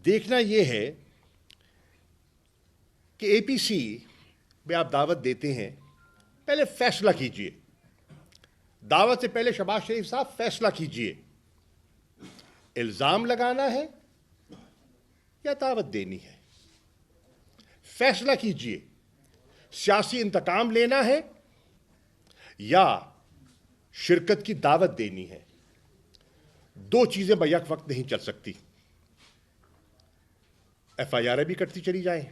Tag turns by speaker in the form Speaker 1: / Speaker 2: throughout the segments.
Speaker 1: دیکھنا یہ ہے کہ اے پی سی میں آپ دعوت دیتے ہیں، پہلے فیصلہ کیجئے. دعوت سے پہلے شہباز شریف صاحب فیصلہ کیجئے، الزام لگانا ہے یا دعوت دینی ہے. فیصلہ کیجئے، سیاسی انتقام لینا ہے یا شرکت کی دعوت دینی ہے. دو چیزیں بیک وقت نہیں چل سکتی. ایف آئی آر بھی کٹتی چلی جائیں،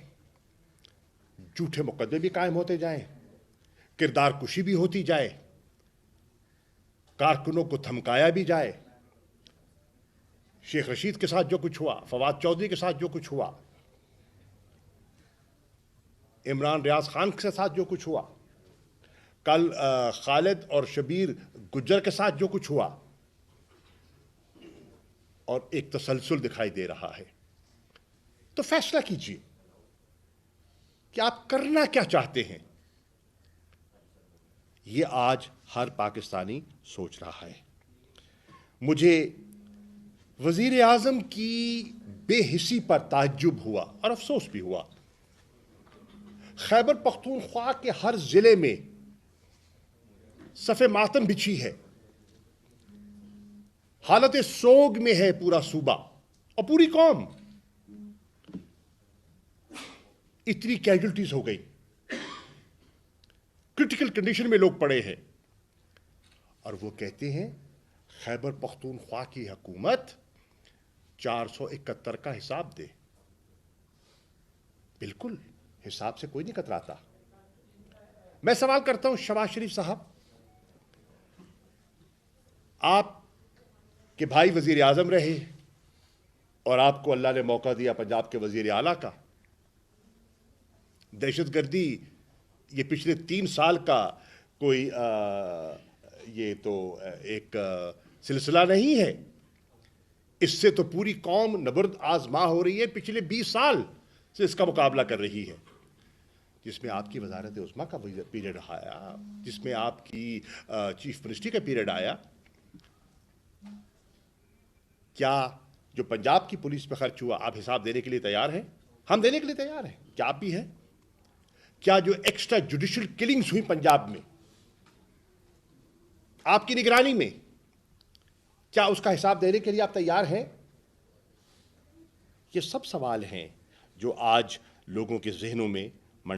Speaker 1: جھوٹے مقدمے بھی قائم ہوتے جائیں، کردار کشی بھی ہوتی جائے، کارکنوں کو دھمکایا بھی جائے. شیخ رشید کے ساتھ جو کچھ ہوا، فواد چودھری کے ساتھ جو کچھ ہوا، عمران ریاض خان کے ساتھ جو کچھ ہوا، کل خالد اور شبیر گجر کے ساتھ جو کچھ ہوا، اور ایک تسلسل دکھائی دے رہا ہے. تو فیصلہ کیجیے کہ آپ کرنا کیا چاہتے ہیں. یہ آج ہر پاکستانی سوچ رہا ہے. مجھے وزیر اعظم کی بے حسی پر تعجب ہوا اور افسوس بھی ہوا. خیبر پختونخوا کے ہر ضلع میں صف ماتم بچھی ہے، حالت سوگ میں ہے پورا صوبہ اور پوری قوم. اتنی کیجولٹیز ہو گئی، کرٹیکل کنڈیشن میں لوگ پڑے ہیں، اور وہ کہتے ہیں خیبر پختونخوا کی حکومت 471 کا حساب دے. بالکل حساب سے کوئی نہیں کتراتا. میں سوال کرتا ہوں شہباز شریف صاحب، آپ کے بھائی وزیر اعظم رہے اور آپ کو اللہ نے موقع دیا پنجاب کے وزیر اعلیٰ کا. دہشت گردی یہ پچھلے 3 سال کا کوئی یہ تو ایک سلسلہ نہیں ہے. اس سے تو پوری قوم نبرد آزما ہو رہی ہے، پچھلے 20 سال سے اس کا مقابلہ کر رہی ہے، جس میں آپ کی وزارت عظمیٰ کا پیریڈ آیا، جس میں آپ کی چیف منسٹری کا پیریڈ آیا. کیا جو پنجاب کی پولیس پہ خرچ ہوا آپ حساب دینے کے لیے تیار ہیں؟ ہم دینے کے لیے تیار ہیں. کیا آپ بھی ہیں؟ کیا جو ایکسٹرا جوڈیشل کلنگز ہوئی پنجاب میں آپ کی نگرانی میں، کیا اس کا حساب دینے کے لیے آپ تیار ہیں؟ یہ سب سوال ہیں جو آج لوگوں کے ذہنوں میں